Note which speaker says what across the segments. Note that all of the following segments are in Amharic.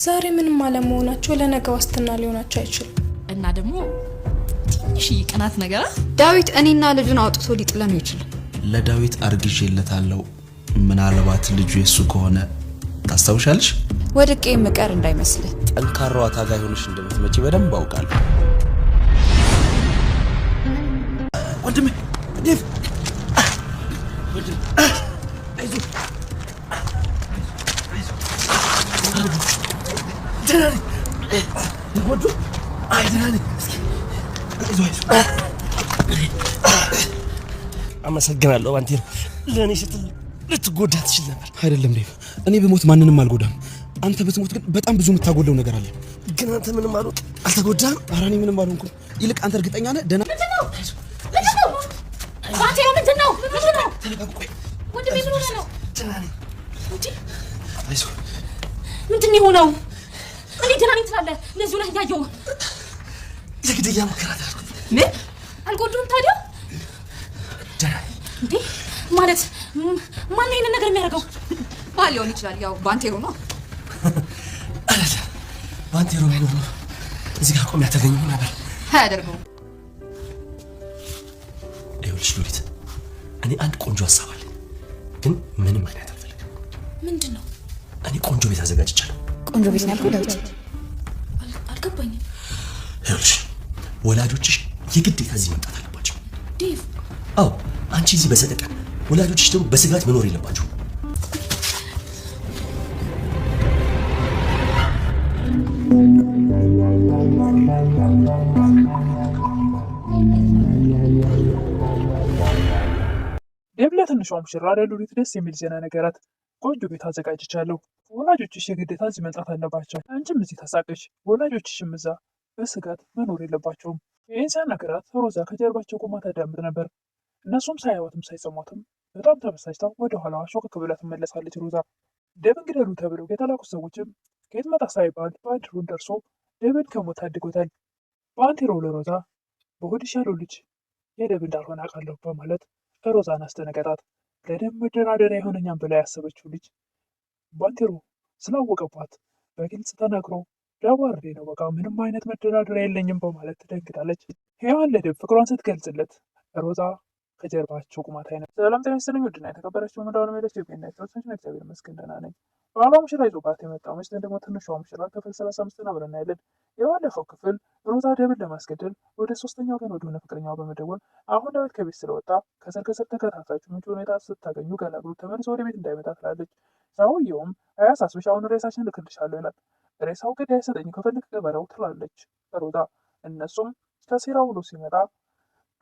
Speaker 1: ዛሬ ምንም አለመሆናቸው ለነገ ዋስትና ሊሆናቸው አይችልም።
Speaker 2: እና ደግሞ ትንሽ ቅናት ነገር
Speaker 3: ዳዊት እኔና ልጁን አውጥቶ ሊጥለን ይችላል።
Speaker 4: ለዳዊት አርግዤለታለሁ። ምናልባት ልጁ የሱ ከሆነ ታስታውሻለሽ?
Speaker 3: ወድቄ ምቀር እንዳይመስል
Speaker 4: ጠንካራው ታጋይ ሆነሽ እንደምትመጪ በደንብ አውቃለሁ። ወንድሜ ዴቭ
Speaker 5: አመሰግናለሁ ባንቴሮ። ለኔ ስትል ልትጎዳ ትችል ነበር።
Speaker 4: አይደለም ዴቭ፣ እኔ በሞት ማንንም አልጎዳም። አንተ በትሞት ግን በጣም ብዙ የምታጎለው ነገር አለ።
Speaker 5: ግን አንተ ምንም አልተጎዳም።
Speaker 4: ኧረ እኔ ምንም አልሆንኩም። ይልቅ አንተ እርግጠኛ ነህ? ደህና
Speaker 2: ምንድነው? ባንቴሮ ምንድነው?
Speaker 5: ተለቀቁ። ቆይ
Speaker 2: ወንድሜ ምን ሆነ ነው?
Speaker 5: ደህና ነኝ።
Speaker 4: አይዞህ።
Speaker 2: ምንድን ነው የሆነው? እንዴ ደህና ነኝ ትላለህ? እነዚህ ሆነህ እያየሁ
Speaker 5: የግድያ ሙከራ አደረኩ።
Speaker 2: ምን አልጎዱም ታዲያ?
Speaker 5: ደህና ነኝ።
Speaker 2: እንዴ ማለት ማን ይሄንን ነገር የሚያደርገው?
Speaker 3: ባል ሊሆን ይችላል። ያው ባንቴሮ ነው።
Speaker 5: አላለ ባንቴሮ ባይኖር ነው እዚህ ጋር ቆም ያተገኘው ነበር።
Speaker 3: አያደርገውም።
Speaker 5: ይኸውልሽ ሉሊት፣ እኔ አንድ ቆንጆ ሀሳብ አለኝ፣ ግን ምንም አይነት አልፈልግም።
Speaker 2: ምንድን ነው?
Speaker 5: እኔ ቆንጆ ቤት አዘጋጅቻለሁ።
Speaker 3: ቆንጆ ቤት ነው ያልኩት ዳዊት።
Speaker 2: አልገባኝም።
Speaker 5: ይኸውልሽ ወላጆችሽ የግዴታ እዚህ መምጣት አለባቸው።
Speaker 2: ዴቭ
Speaker 5: አዎ፣ አንቺ እዚህ በሰደቀ ወላጆችሽ ደግሞ በስጋት መኖር የለባቸው።
Speaker 6: ዴቭ ለትንሿ ሙሽራ ለሉሊት ደስ የሚል ዜና ነገራት። ቆንጆ ቤት አዘጋጅቻለሁ። ወላጆችሽ የግዴታ እዚህ መምጣት አለባቸው። አንቺም እዚህ ተሳቀሽ፣ ወላጆችሽም እዛ በስጋት መኖር የለባቸውም። ይህን ሲያናገራት ሮዛ ከጀርባቸው ቆማ ታዳምጥ ነበር። እነሱም ሳያዋትም ሳይሰሟትም በጣም ተበሳጭታ ወደ ኋላዋ ሾክ ብላ ትመለሳለች። ሮዛ ዴቭን ግደሉ ተብለው የተላኩት ሰዎችም ከየት መጣ ሳይባል ባንቴሮን ደርሶ ዴቭን ከሞት ታድጎታል። ባንቴሮ ለሮዛ በሆድሽ ያለው ልጅ የዴቭ እንዳልሆነ አውቃለሁ በማለት ሮዛን አስደነገጣት። ለዴቭ መደራደሪያ የሆነኛም ብላ ያሰበችው ልጅ ባንቴሮ ስላወቀባት በግልጽ ተናግሮ ዳዋርዴ ነው፣ በቃ ምንም አይነት መደራደሪያ የለኝም በማለት ትደነግጣለች። ሔዋን ለዴቭ ፍቅሯን ስትገልጽለት ሮዛ ከጀርባቸው ቁማት አይነት ሰላም ጤና ይስጥልኝ። ውድና የተከበራችሁ ምንዳውን ሜዳች ኢትዮጵያ ተወሰነ እግዚአብሔር ይመስገን ደህና ነኝ። ባሏ ሙሽራ ይዞባት የመጣው ምስልን ደግሞ ትንሿ ሙሽራ ክፍል 35 አብረን እናያለን። የባለፈው ክፍል ሮዛ ዴቭን ለማስገደል ወደ ሶስተኛው ወገን ወደሆነ ፍቅረኛው በመደወል አሁን ዳዊት ከቤት ስለወጣ ከስር ተከታታችሁ ምንጭ ሁኔታ ስታገኙ ገላግሉ፣ ተመልሶ ወደ ቤት እንዳይመጣ ትላለች። ሰውየውም አያሳስብሽ፣ አሁን ሬሳሽን ልክልሻለሁ ይላል። ሬሳው ግድ አይሰጠኝም፣ ከፈልክ ቅበረው ትላለች ሮዛ። እነሱም ከሴራ ውሎ ሲመጣ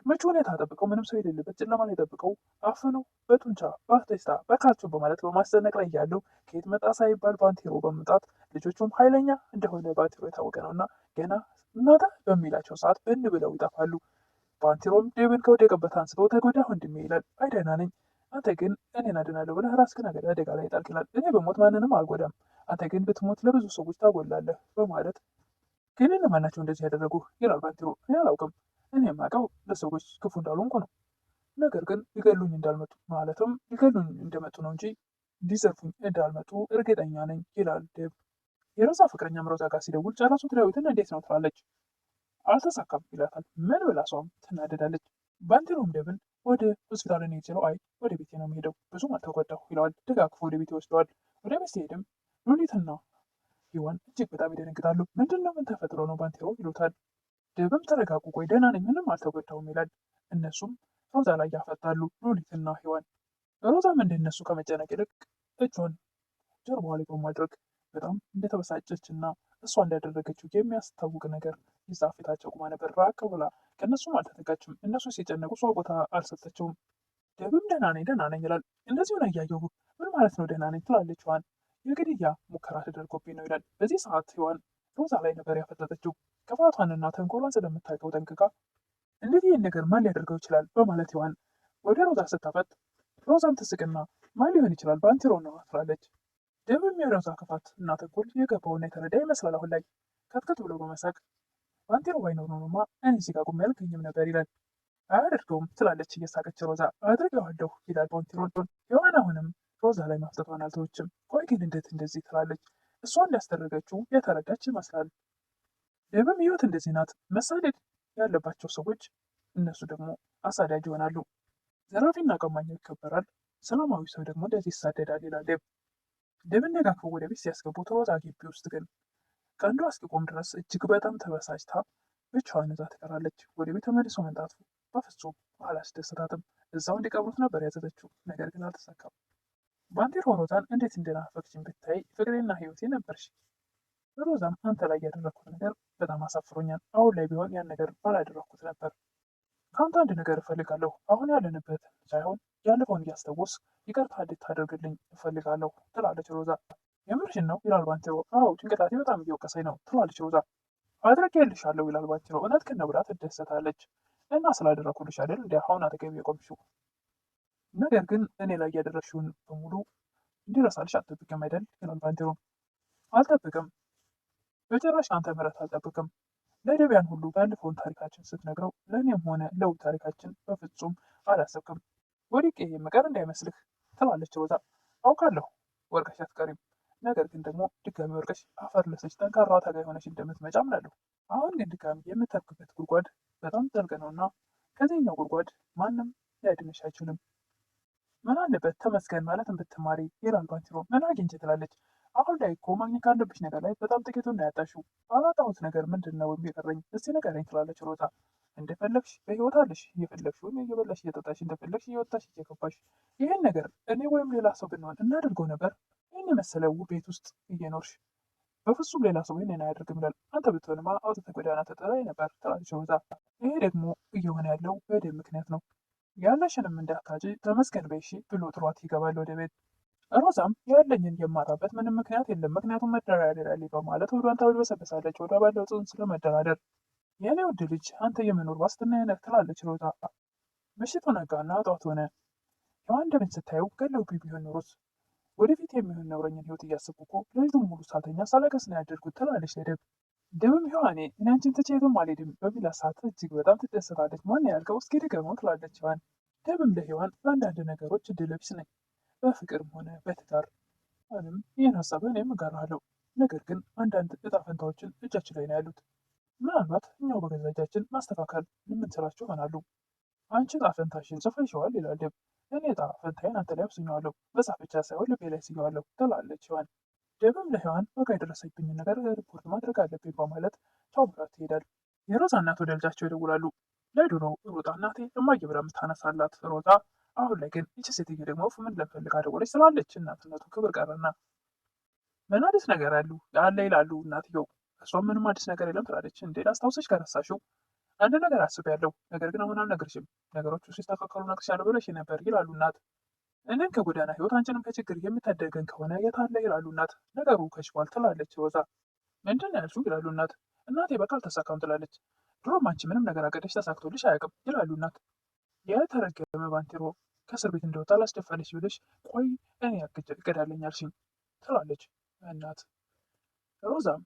Speaker 6: ምቹ ሁኔታ ጠብቀው ምንም ሰው የሌለበት ጨለማ ላይ ጠብቀው አፍነው በጡንቻ በቴስታ በካልቾ በማለት በማስጨነቅ ላይ ያለው ከየት መጣ ሳይባል ባንቴሮ በመምጣት ልጆቹም ኃይለኛ እንደሆነ ባንቴሮ የታወቀ ነው እና ገና እናታ በሚላቸው ሰዓት ብን ብለው ይጠፋሉ። ባንቴሮም ዴቭን ከወደቀበት አንስቶ ተጎዳ ወንድሜ ይላል። አይ ደህና ነኝ፣ አንተ ግን እኔን አድናለሁ ብለህ ራስህን አደጋ ላይ ጣልክ ይላል። እኔ በሞት ማንንም አልጎዳም፣ አንተ ግን ብትሞት ለብዙ ሰዎች ታጎላለህ በማለት ግን እነማን ናቸው እንደዚህ ያደረጉ ይላል ባንቴሮ። እኔ አላውቅም፣ እኔ የማውቀው ለሰዎች ክፉ እንዳልሆንኩ ነው። ነገር ግን ሊገሉኝ እንዳልመጡ ማለትም ሊገሉኝ እንደመጡ ነው እንጂ ሊዘርፉኝ እንዳልመጡ እርግጠኛ ነኝ ይላል ዴቭ። የሮዛ ፍቅረኛም ሮዛ ጋር ሲደውል ጨረሱት ዳዊትን እንዴት ነው ትላለች። አልተሳካም ይላታል። ምን ብላ እሷም ትናደዳለች። ባንቴሮም ዴቭን ወደ ሆስፒታል ነው የሄደው። አይ ወደ ቤቴ ነው የሚሄደው፣ ብዙም አልተጎዳሁ ይለዋል። ደጋግፎ ወደ ቤት ይወስደዋል። ወደ ቤት ሲሄድም ሉሊትና ሔዋን እጅግ በጣም ይደነግጣሉ። ምንድነው? ምን ተፈጥሮ ነው ባንቴሮ ይሉታል። ዴቭም ተረጋጉ፣ ቆይ ደህና ነኝ፣ ምንም አልተጎዳሁም ይላል። እነሱም ሮዛ ላይ ያፈጣሉ ሉሊትና ሔዋን። ሮዛም እንደነሱ ከመጨነቅ ይልቅ እጇን ጀርባዋ ላይ በማድረግ በጣም እንደተበሳጨች እና እሷ እንዳደረገችው የሚያስታውቅ ነገር ይዛ ፊታቸው ቁማ ነበር። ራቅ ብላ ከእነሱም አልተጠጋችም። እነሱ ሲጨነቁ እሷ ቦታ አልሰጠችውም። ዴቭም ደህና ነኝ ይላል። እንደዚሁ ነው እያየሁ ምን ማለት ነው ደህና ነኝ ትላለች ሔዋን። የግድያ ሙከራ ተደርጎብኝ ነው ይላል። በዚህ ሰዓት ሔዋን ሮዛ ላይ ነበር ያፈጠጠችው። ክፋቷንና ተንኮሏን ስለምታውቀው ጠንቅቃ እንዴት ይህን ነገር ማን ሊያደርገው ይችላል በማለት ሔዋን ወደ ሮዛ ስታፈጥ ሮዛም ትስቅና ማን ሊሆን ይችላል ባንቴሮ ነው ትላለች። ዴቭም የሮዛ ክፋት እና ተንኮል የገባውና የተረዳ ይመስላል። አሁን ላይ ከትከት ብሎ በመሳቅ ባንቴሮ ባይኖር ኖሮማ እኔ እዚህ ጋር ቆሜ አልገኝም ነበር ይላል። አያደርገውም ትላለች እየሳቀች ሮዛ። አድርገዋለሁ ይላል ባንቴሮን። ሔዋን አሁንም ሮዛ ላይ ማፍጠጧን አልተወችም። ቆይ ግን እንዴት እንደዚህ ትላለች። እሷ እንዳስደረገችው የተረዳች ይመስላል። ዴብም ህይወት እንደዚህ ናት። መሳደድ ያለባቸው ሰዎች እነሱ ደግሞ አሳዳጅ ይሆናሉ። ዘራፊና ቀማኛው ይከበራል፣ ሰላማዊ ሰው ደግሞ እንደዚህ ይሳደዳል ይላል ዴብ። ዴብን ነጋግፈው ወደ ቤት ሲያስገቡት ሮዛ ግቢ ውስጥ ግን ቀንዷ እስኪቆም ድረስ እጅግ በጣም ተበሳጭታ ብቻዋን እዛ ትቀራለች። ወደ ቤት ተመልሶ መምጣቱ በፍጹም አላስደሰታትም። እዛው እንዲቀብሩት ነበር ያዘዘችው፣ ነገር ግን አልተሳካም። ባንቴሮ ሮዛን እንዴት እንደናፈቅሽኝ ብታይ ፍቅሬና ህይወቴ ነበርሽ። ሮዛም አንተ ላይ ያደረግኩት ነገር በጣም አሳፍሮኛል። አሁን ላይ ቢሆን ያን ነገር ባላደረግኩት ነበር። ከአንተ አንድ ነገር እፈልጋለሁ። አሁን ያለንበት ሳይሆን ያለፈውን እያስታወስ ይቅርታ እንድታደርግልኝ እፈልጋለሁ ትላለች ሮዛ። የምርሽን ነው ይላል ባንቴሮ። አዎ ጭንቅላቴ በጣም እየወቀሰኝ ነው ትላለች ሮዛ። አድርጌልሻለሁ ይላል ባንቴሮ። እውነት ግን ብላ ትደሰታለች። እና ስላደረኩልሽ አይደል እንዲ አሁን አጠገቤ የቆምሽው፣ ነገር ግን እኔ ላይ ያደረግሽውን በሙሉ እንዲረሳልሽ አልጠብቅም አይደል ይላል ባንቴሮ። አልጠብቅም፣ በጭራሽ አንተ ምህረት አልጠብቅም። ለደቢያን ሁሉ ያለፈውን ታሪካችን ስትነግረው ለእኔም ሆነ ለውብ ታሪካችን በፍጹም አላሰብክም። ወድቄ የምቀር እንዳይመስልህ ትላለች ሮዛ። አውቃለሁ ወርቀሽ አትቀሪም፣ ነገር ግን ደግሞ ድጋሚ ወርቀሽ አፈር ለሰች ጠንካራ ታጋይ ሆነሽ እንደምትመጪ አምናለሁ። አሁን ግን ድጋሚ የምታርፍበት ጉድጓድ በጣም ጥልቅ ነውና ከዚህኛው ጉድጓድ ማንም ሊያድንሽ አይችልም። ምን አለበት ተመስገን ማለትን ብትማሪ ይላል ባንቴሮ። ምን አግኝቼ ትላለች። አሁን ላይ እኮ ማግኘት ካለብሽ ነገር ላይ በጣም ጥቂቱን ነው ያጣሽው። አላጣሁት ነገር ምንድን ነው የሚቀረኝ? እስቲ ንገረኝ ትላለች ሮዛ። እንደፈለግሽ በህይወት አለሽ፣ እየፈለግሽውን እየበላሽ እየጠጣሽ፣ እንደፈለግሽ እየወጣሽ እየገባሽ። ይህን ነገር እኔ ወይም ሌላ ሰው ብንሆን እናደርገው ነበር? ይህን የመሰለው ቤት ውስጥ እየኖርሽ በፍጹም ሌላ ሰው ይህንን አያደርግም ይላል። አንተ ብትሆንማ አውጥተህ ጎዳና ተጥለህ ነበር ትላለች ሮዛ። ይሄ ደግሞ እየሆነ ያለው በደም ምክንያት ነው። ያለሽንም እንዳታጪ ተመስገን በይሺ ብሎ ጥሯት ይገባል ወደ ቤት። ሮዛም ያለኝን የማራበት ምንም ምክንያት የለም፣ ምክንያቱም መደራደር ያለ በማለት ወዷን ታበሰበሳለች። ወዷ ባለው ጽንስ ስለመደራደር የኔ ውድ ልጅ አንተ የመኖር ዋስትና ነህ ትላለች ሮዛ። ምሽቱ ነጋና ጠዋት ሆነ። ሔዋን ደምን ስታየው ገለውብኝ ቢሆን ኖሮስ ወደፊት የሚሆን ነውረኝን ህይወት እያሰብኩ እኮ ሌሊቱን ሙሉ ሳልተኛ ሳለቀስ ነው ያደርጉት ትላለች ለደብ። ደብም ሔዋኔ እኔ አንቺን ትቼ የትም አልሄድም በሚላት ሰዓት እጅግ በጣም ትደሰታለች። ማን ያልከው እስኪ ድገመው ትላለች ሔዋን። ደብም ለሔዋን በአንዳንድ ነገሮች እድለቢስ ነኝ፣ በፍቅርም ሆነ በትዳር አንም ይህን ሀሳብ እኔም እጋራለሁ። ነገር ግን አንዳንድ እጣ ፈንታዎችን እጃችን ላይ ነው ያሉት። ምናልባት እኛው በገዛ እጃችን ማስተካከል የምንችላቸው ይሆናሉ። አንቺ እጣ ፈንታሽን ጽፈሽዋል ይላል ደብ። እኔ እጣ ፈንታዬን አንተ ላይ አብስኘዋለሁ፣ መጻፍ ብቻ ሳይሆን ልቤ ላይ ስየዋለሁ ትላለች ሔዋን። ደብም ለሔዋን በጋ የደረሰብኝን ነገር ሪፖርት ማድረግ አለብኝ በማለት ቻው ብላት ትሄዳል። የሮዛ እናት ወደ ልጃቸው ይደውላሉ። ለድሮ ሮጣ እናቴ እማዬ ብላ የምታነሳላት ሮዛ አሁን ላይ ግን ይቺ ሴትዮ ደግሞ ምን ለፈልግ አደወለች ስላለች እናትነቱ ክብር ቀረና ምን አዲስ ነገር አሉ አለ ይላሉ እናትየው። እሷም ምንም አዲስ ነገር የለም ትላለች። እንዴ ላስታውሰሽ ከረሳሽው አንድ ነገር አስቤያለሁ፣ ነገር ግን አሁን አልነግርሽም፣ ነገሮቹ ሲስተካከሉ እነግርሻለሁ ብለሽ ነበር ይላሉ እናት። እኔም ከጎዳና ህይወት አንቺንም ከችግር የምታደገን ከሆነ የት አለ ይላሉ እናት። ነገሩ ከሽፏል ትላለች ሮዛ። ምንድን ነው ያልሽው ይላሉ እናት። እናቴ በቃ አልተሳካም ትላለች። ድሮም አንቺ ምንም ነገር አቅደሽ ተሳክቶልሽ አያውቅም ይላሉ እናት። የተረገመ ባንቴሮ ከእስር ቤት እንደወጣ ላስደፋለች ብለሽ ቆይ እኔ እቅዳለኝ አልሽኝ ትላለች እናት። ሮዛም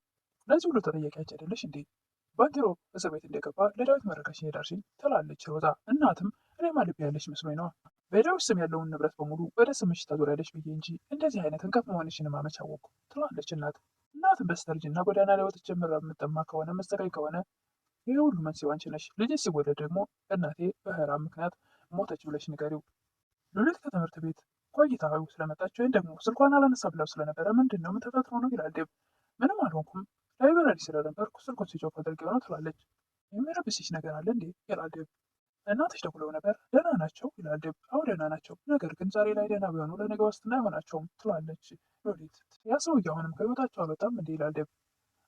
Speaker 6: ለዚህ ሁሉ ተጠያቂ አንቺ አይደለሽ እንዴ? ባንቴሮ እስር ቤት እንደገባ ለዳዊት መረጋሽ ሄዳርሽኝ ትላለች ሮዛ። እናትም እኔማ ልብ ያለሽ መስሎኝ ነዋ፣ በዳዊት ስም ያለውን ንብረት በሙሉ ወደ ስምሽ ታዞሪያለሽ ብዬ እንጂ እንደዚህ አይነት እንከፍ መሆንሽን ማመች አወቅኩ ትላለች እናት። እናትም በስተርጅና ጎዳና ላይ ወጥቼ የምጠማ ከሆነ መሰቃይ ከሆነ ይህ ሁሉ መንስኤው አንቺ ነሽ። ልጅ ሲወለድ ደግሞ እናቴ በህራም ምክንያት ሞተች ብለሽ ንገሪው። ሉሊት ከትምህርት ቤት ቆይታው ስለመጣች ወይም ደግሞ ስልኳን አላነሳ ብለው ስለነበረ ምንድን ነው ምን ተፈጥሮ ነው ይላል ዴብ። ምንም አልሆንኩም ላይብረሪ ስለነበርኩ ስልኮን ሲጮፍ አድርጌው ነው ትላለች። የሚረብስሽ ነገር አለ እንዴ ይላል ዴብ። እናትሽ ደውለው ነበር ደህና ናቸው ይላል ዴብ። አዎ ደህና ናቸው፣ ነገር ግን ዛሬ ላይ ደህና ቢሆኑ ለነገ ዋስትና አይሆናቸውም ትላለች ሉሊት። ያ ሰውዬ አሁንም ከህይወታቸው አልወጣም እንዴ ይላል ዴብ።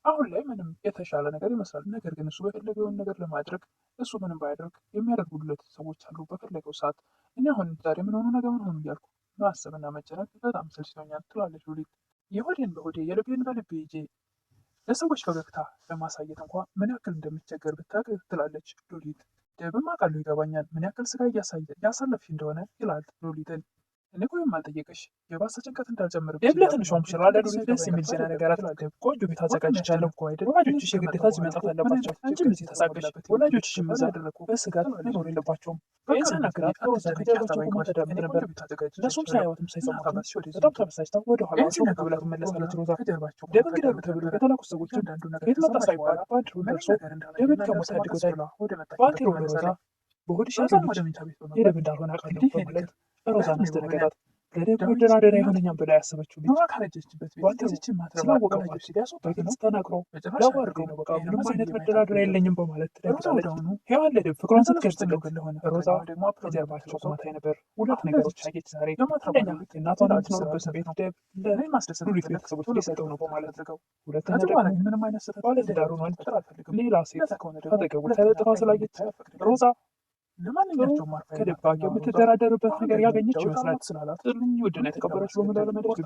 Speaker 6: አሁን ላይ ምንም የተሻለ ነገር ይመስላል፣ ነገር ግን እሱ በፈለገውን ነገር ለማድረግ እሱ ምንም ባያደርግ የሚያደርጉለት ሰዎች አሉ በፈለገው ሰዓት። እኔ አሁን ዛሬ ምን ሆኑ ነገ ምን ሆኑ እያልኩ ማሰብና መጨነቅ በጣም ሰልችቶኛል ትላለች ሉሊት። የሆዴን በሆዴ የልቤን በልቤ ይዤ ለሰዎች ፈገግታ ለማሳየት እንኳ ምን ያክል እንደሚቸገር ብታውቅ ትላለች ሉሊት። ደብም አውቃለሁ ይገባኛል ምን ያክል ስጋ እያሳለፍሽ እንደሆነ ይላል ሉሊትን። እኔ እኮ የማልጠየቅሽ የባሰ ጭንቀት እንዳልጨምር ደብ ለትንሿ ሙሽራ ለሉሊት ደስ የሚል ዜና ነገራት። ቆንጆ ቤት አዘጋጅቻለሁ። ወላጆችሽ የግዴታ እዚህ መምጣት አለባቸው። አንቺም እዚህ ተሳቀሽ፣ ወላጆችሽም እዛ በስጋት መኖር የለባቸውም። ይህን ስናገራት ሮዛ ከጀርባቸው ቆማ ተዳምጥ ነበር። እነሱም ሳያዩትም ሳይሰሙትም በጣም ተበሳጭታ ወደ ኋላ ሾክ ብላ ትመለሳለች። ሮዛ ከጀርባቸው ደብን ግደሉ ተብሎ የተላኩት ሰዎች ቤት መጣ ሳይባል በአንድ ሩም ደርሶ ደብን ከሞት ታድጎታል። ባንቴሮ ሮዛ በሆድሽ ያለው የደብ እንዳልሆነ አውቃለሁ በማለት ሮዛን አስደነገጣት። ለደብ መደራደሪያ የሆነኛም ብላ ያሰበችው ልጅ ካረጀችበት ቤት ስላወቀች በግልጽ ተናግሮ ላዋርደው ነው። በቃ ምንም አይነት መደራደሪያ የለኝም በማለት ትደግጣለች። ሔዋን ለደብ ፍቅሯን ስትገልጽለው ሮዛ ደግሞ ከጀርባቸው ቆማታይ ነበር። ሁለት ነገሮች አየች ዛሬ። አንደኛ የእናቷን የምትኖርበት ቤት ደብ ለማስደሰት ሉሊት ቤተሰቦች ሊሰጠው ነው በማለት ዘጋው። ሁለተኛ ደግሞ ምንም አይነት ስህተት ባለትዳሩ ነው አልፈልግም ሌላ ሴት አጠገቡ ተለጥፋ ስላየች ሮዛ ለማንኛቸውም ከደብ ጋር የምትደራደርበት ነገር ያገኘች ይመስላል ስላላት ጥልኝ ውድና የተከበረች በመላ ለመደች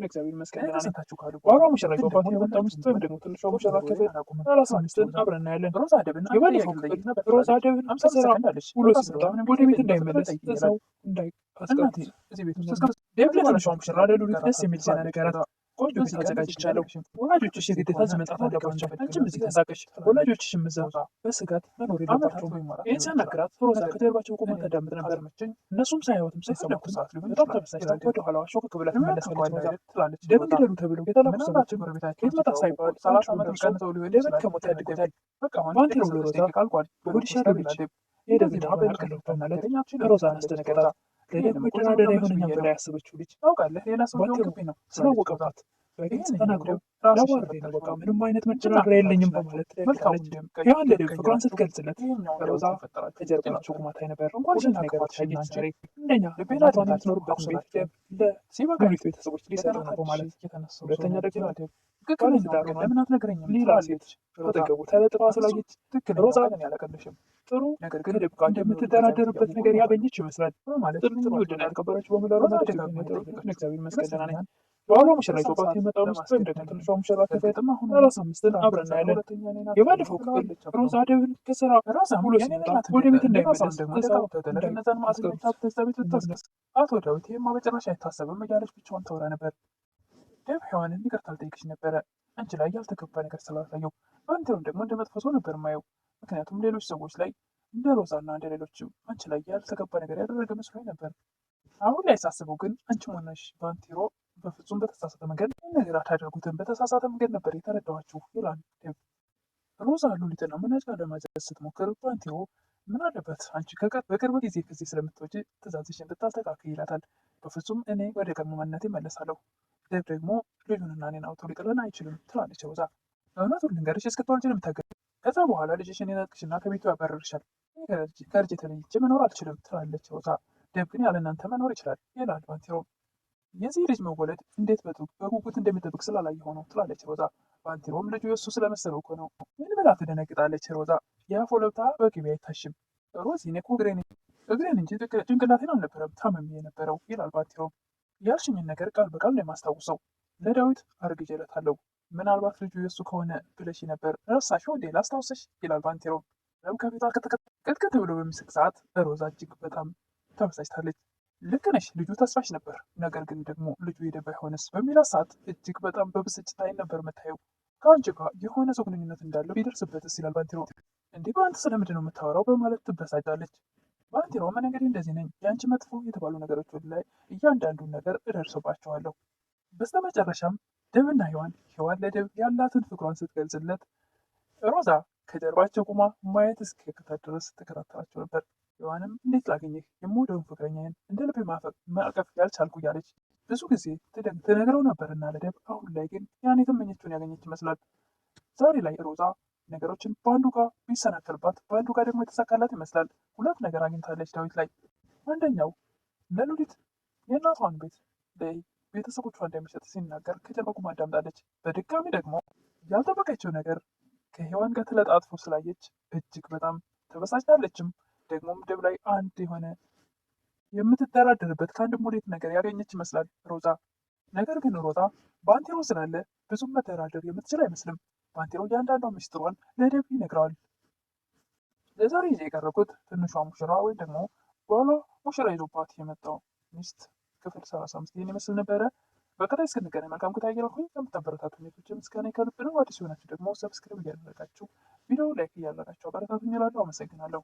Speaker 6: እግዚአብሔር ይመስገን ሰታችሁ ካሉ ዋጋ ሙሽራ ባት የመጣ ምስት ወይም ደግሞ ትንሿ ሙሽራ ክፍል 35 አብረን እናያለን። የባለፈው ክፍል ሮዛ ደብን አምሰራ ውሎ ሲመጣ ወደ ቤት እንዳይመለስ እዛው እንዳይቀስቀት እዚህ ቤት ደብ ለትንሿ ሙሽራ ለሉሊት ደስ የሚል ዜና ነገራት። ቆንጆ ቤት አዘጋጅቻለሁ። ወላጆችሽ የግዴታ እዚህ መምጣት አለባቸው። አንቺም እዚህ ተሳቀሽ፣ ወላጆችሽም እዛ በስጋት መኖር የለባቸውም። ይህን ሲያናግራት ሮዛ ከጀርባቸው ቆማ ታዳምጥ ነበር። እነሱም ሳያዩትም ሳይሰሙት ሰዓት ሊሆን በጣም ተበሳጭታ ወደ ኋላዋ ሾክ ብላ ትመለሳለች። ደብን ግደሉ ተብሎ የተላኩ ሰዎች ቤት መጣ ሳይባል 30 ዓመት ቀንተው ሊሆን ደብን ከሞት ያድጎታል። ባንቴሮ ለሮዛ ቃልቋል። በሆድሽ ያለው ልጅ የደብ ድሃ በልቀለው በማለት ሮዛን አስደነገጣት። ለደብ መደራደሪያ የሆነኛም ብላ ያሰበችው ልጅ ታውቃለህ ሌላ ሰው ነው ስላወቀባት በግልጽ ተናግሮ ላዋርደኝ ነው። በቃ ምንም አይነት መደራደሪያ የለኝም በማለት ትደግጣለች። ሔዋን ለደብ ፍቅሯን ስትገልጽለት ሮዛ ከጀርባቸው ቁማታይ ነበር። ሁለት ነገሮች አየች ዛሬ። አንደኛ እናቷን የምትኖርበት ቤት ደብ ለሉሊት ቤተሰቦች ሊሰጠው ነው በማለት ሁለተኛ ደግሞ ደብ ባለትዳር ለምን አትነግረኝም ሌላ ሴት አጠገቡ ተለጥፋ ስላየች ሮዛ ያለቀልሽም ጥሩ ነገር ግን ደብ ጋር እንደምትደራደርበት ነገር ያገኘች ይመስላል ማለት ጥልኝ ውድና የተከበረች በመላ ለመደጋገም እግዚአብሔር ይመስገን ደህና ነኝ። በኋላ ሙሽራ ኢትዮጵያ የመጣው ምስት ወይም ደግሞ ትንሿ ሙሽራ ከፈጥማ አሁን 35 አብረን እናያለን። የባለፈው ክፍል ሮዛ ደብን ከስራ ውሎ ሲመጣ ወደ ቤት እንዳይመለስ እዛው እነዛን ማስገባት ቤት ልታስነስ አቶ ዳዊት ይህማ በጭራሽ አይታሰብም እያለች ብቻዋን ታወራ ነበር። ደብ ሔዋንን ይቅርታ አልጠይቅሽ ነበረ አንቺ ላይ ያልተገባ ነገር ስላሳየው፣ ባንቴሮን ደግሞ እንደ መጥፎ ሰው ነበር ማየው። ምክንያቱም ሌሎች ሰዎች ላይ እንደ ሮዛና እንደ ሌሎችም አንቺ ላይ ያልተገባ ነገር ያደረገ መስሎኝ ነበር። አሁን ላይ ሳስበው ግን አንቺም ሆነሽ ባንቴሮ በፍጹም በተሳሳተ መንገድ ነገር አታደርጉትም፣ በተሳሳተ መንገድ ነበር የተረዳኋችሁ ይላል ደብ። ሮዛ ሉሊትና መናጫ ለማዘዝ ስትሞክር ባንቴሮ ምን አለበት አንቺ በቅርብ ጊዜ ከዚህ ስለምትወጪ ትእዛዝሽን ብታስተካክል ይላታል። በፍጹም እኔ ወደ ቀድሞ ማንነቴ እመለሳለሁ። ደብ ደግሞ ልጁንና እኔን አውጥቶ ሊጥለን አይችልም ትላለች ሮዛ። እውነቱን ልንገርሽ እስክትወልጂ ነው የምታገቢው። ከዛ በኋላ ልጅሽን ይነጥቅሽና ከቤቱ ያባረርሻል። ከልጄ ተለይቼ መኖር አልችልም ትላለች ሮዛ። ደብ ግን ያለ እናንተ መኖር ይችላል ይላል ባንቴሮ። የዚህ ልጅ መወለድ እንዴት በጉጉት እንደሚጠብቅ ስላላየሁ ነው ትላለች ሮዛ። ባንቴሮም ልጁ የእሱ ስለመሰለው እኮ ነው። ምን ብላ ትደነግጣለች ሮዛ። የአፎ ለብታ በቅቤ አይታሽም። ሮዚ እኔ እኮ እግሬን እንጂ ጭንቅላቴን አልነበረም ታመሜ የነበረው ይላል ባንቴሮ። ያልሽኝን ነገር ቃል በቃል ነው የማስታውሰው። ለዳዊት አርግዤለታለሁ። ምናልባት ልጁ የእሱ ከሆነ ብለሽ ነበር ረሳሽው እንዴ ላስታውሰሽ ይላል ባንቴሮ። ደብ ከፊቷ ቅጥቅጥ ብሎ በሚስቅ ሰዓት ሮዛ እጅግ በጣም ተበሳጭታለች። ልክ ነሽ ልጁ ተስፋሽ ነበር፣ ነገር ግን ደግሞ ልጁ የደብ አይሆንስ በሚላት ሰዓት እጅግ በጣም በብስጭት አይን ነበር የምታየው። ከአንቺ ጋር የሆነ ሰው ግንኙነት እንዳለው ቢደርስበትስ ይላል ባንቴሮ። እንዲህ በአንተ ስለምንድን ነው የምታወራው በማለት ትበሳጫለች። ባንቴሮ ምን እንግዲህ እንደዚህ ነኝ፣ የአንቺ መጥፎ የተባሉ ነገሮች ላይ እያንዳንዱን ነገር እደርስባቸዋለሁ። በስተመጨረሻም ደብና ሔዋን ለደብ ያላትን ፍቅሯን ስትገልጽለት ሮዛ ከጀርባቸው ቁማ ማየት እስኪያቅታት ድረስ ተከታተላቸው ነበር። ሔዋንም እንዴት ላገኘህ የምወደውን ፍቅረኛዬን እንደ ልቤ ማቀፍ ያልቻልኩ እያለች ብዙ ጊዜ ትነግረው ነበርና ለደብ አሁን ላይ ግን ያን የተመኘችውን ያገኘች ይመስላል። ዛሬ ላይ ሮዛ ነገሮችን በአንዱ ጋር ቢሰናከልባት በአንዱ ጋር ደግሞ የተሳካላት ይመስላል። ሁለት ነገር አግኝታለች ዳዊት ላይ። አንደኛው ለሉሊት የእናቷን ቤት ቤተሰቦቿ እንደሚሰጥ ሲናገር ከጀርባ ቁማ አዳምጣለች። በድጋሚ ደግሞ ያልጠበቀችው ነገር ከሔዋን ጋር ተለጣጥፎ ስላየች እጅግ በጣም ተበሳጭታለችም። ደግሞም ደብ ላይ አንድ የሆነ የምትደራደርበት ከአንድ ሙሌት ነገር ያገኘች ይመስላል ሮዛ። ነገር ግን ሮዛ ባንቴሮ ስላለ ብዙም መደራደር የምትችል አይመስልም። ባንቴሮ እያንዳንዷ ሚስጥሯን ለደብ ይነግረዋል። ለዛሬ ይዤ የቀረብኩት ትንሿ ሙሽራ ወይም ደግሞ ባሏ ሙሽራ ይዞባት የመጣው ሚስት ክፍል 35 ይህን ይመስል ነበረ። በቀጣይ እስክንገናኝ መልካም ቆይታ እያልኩኝ ከምታበረታቱ ኔቶች ምስጋና ከልብ ነው። አዲስ የሆናችሁ ደግሞ ሰብስክራይብ እያደረጋችሁ ቪዲዮ ላይክ እያደረጋችሁ አበረታቱኝ እላለሁ። አመሰግናለሁ።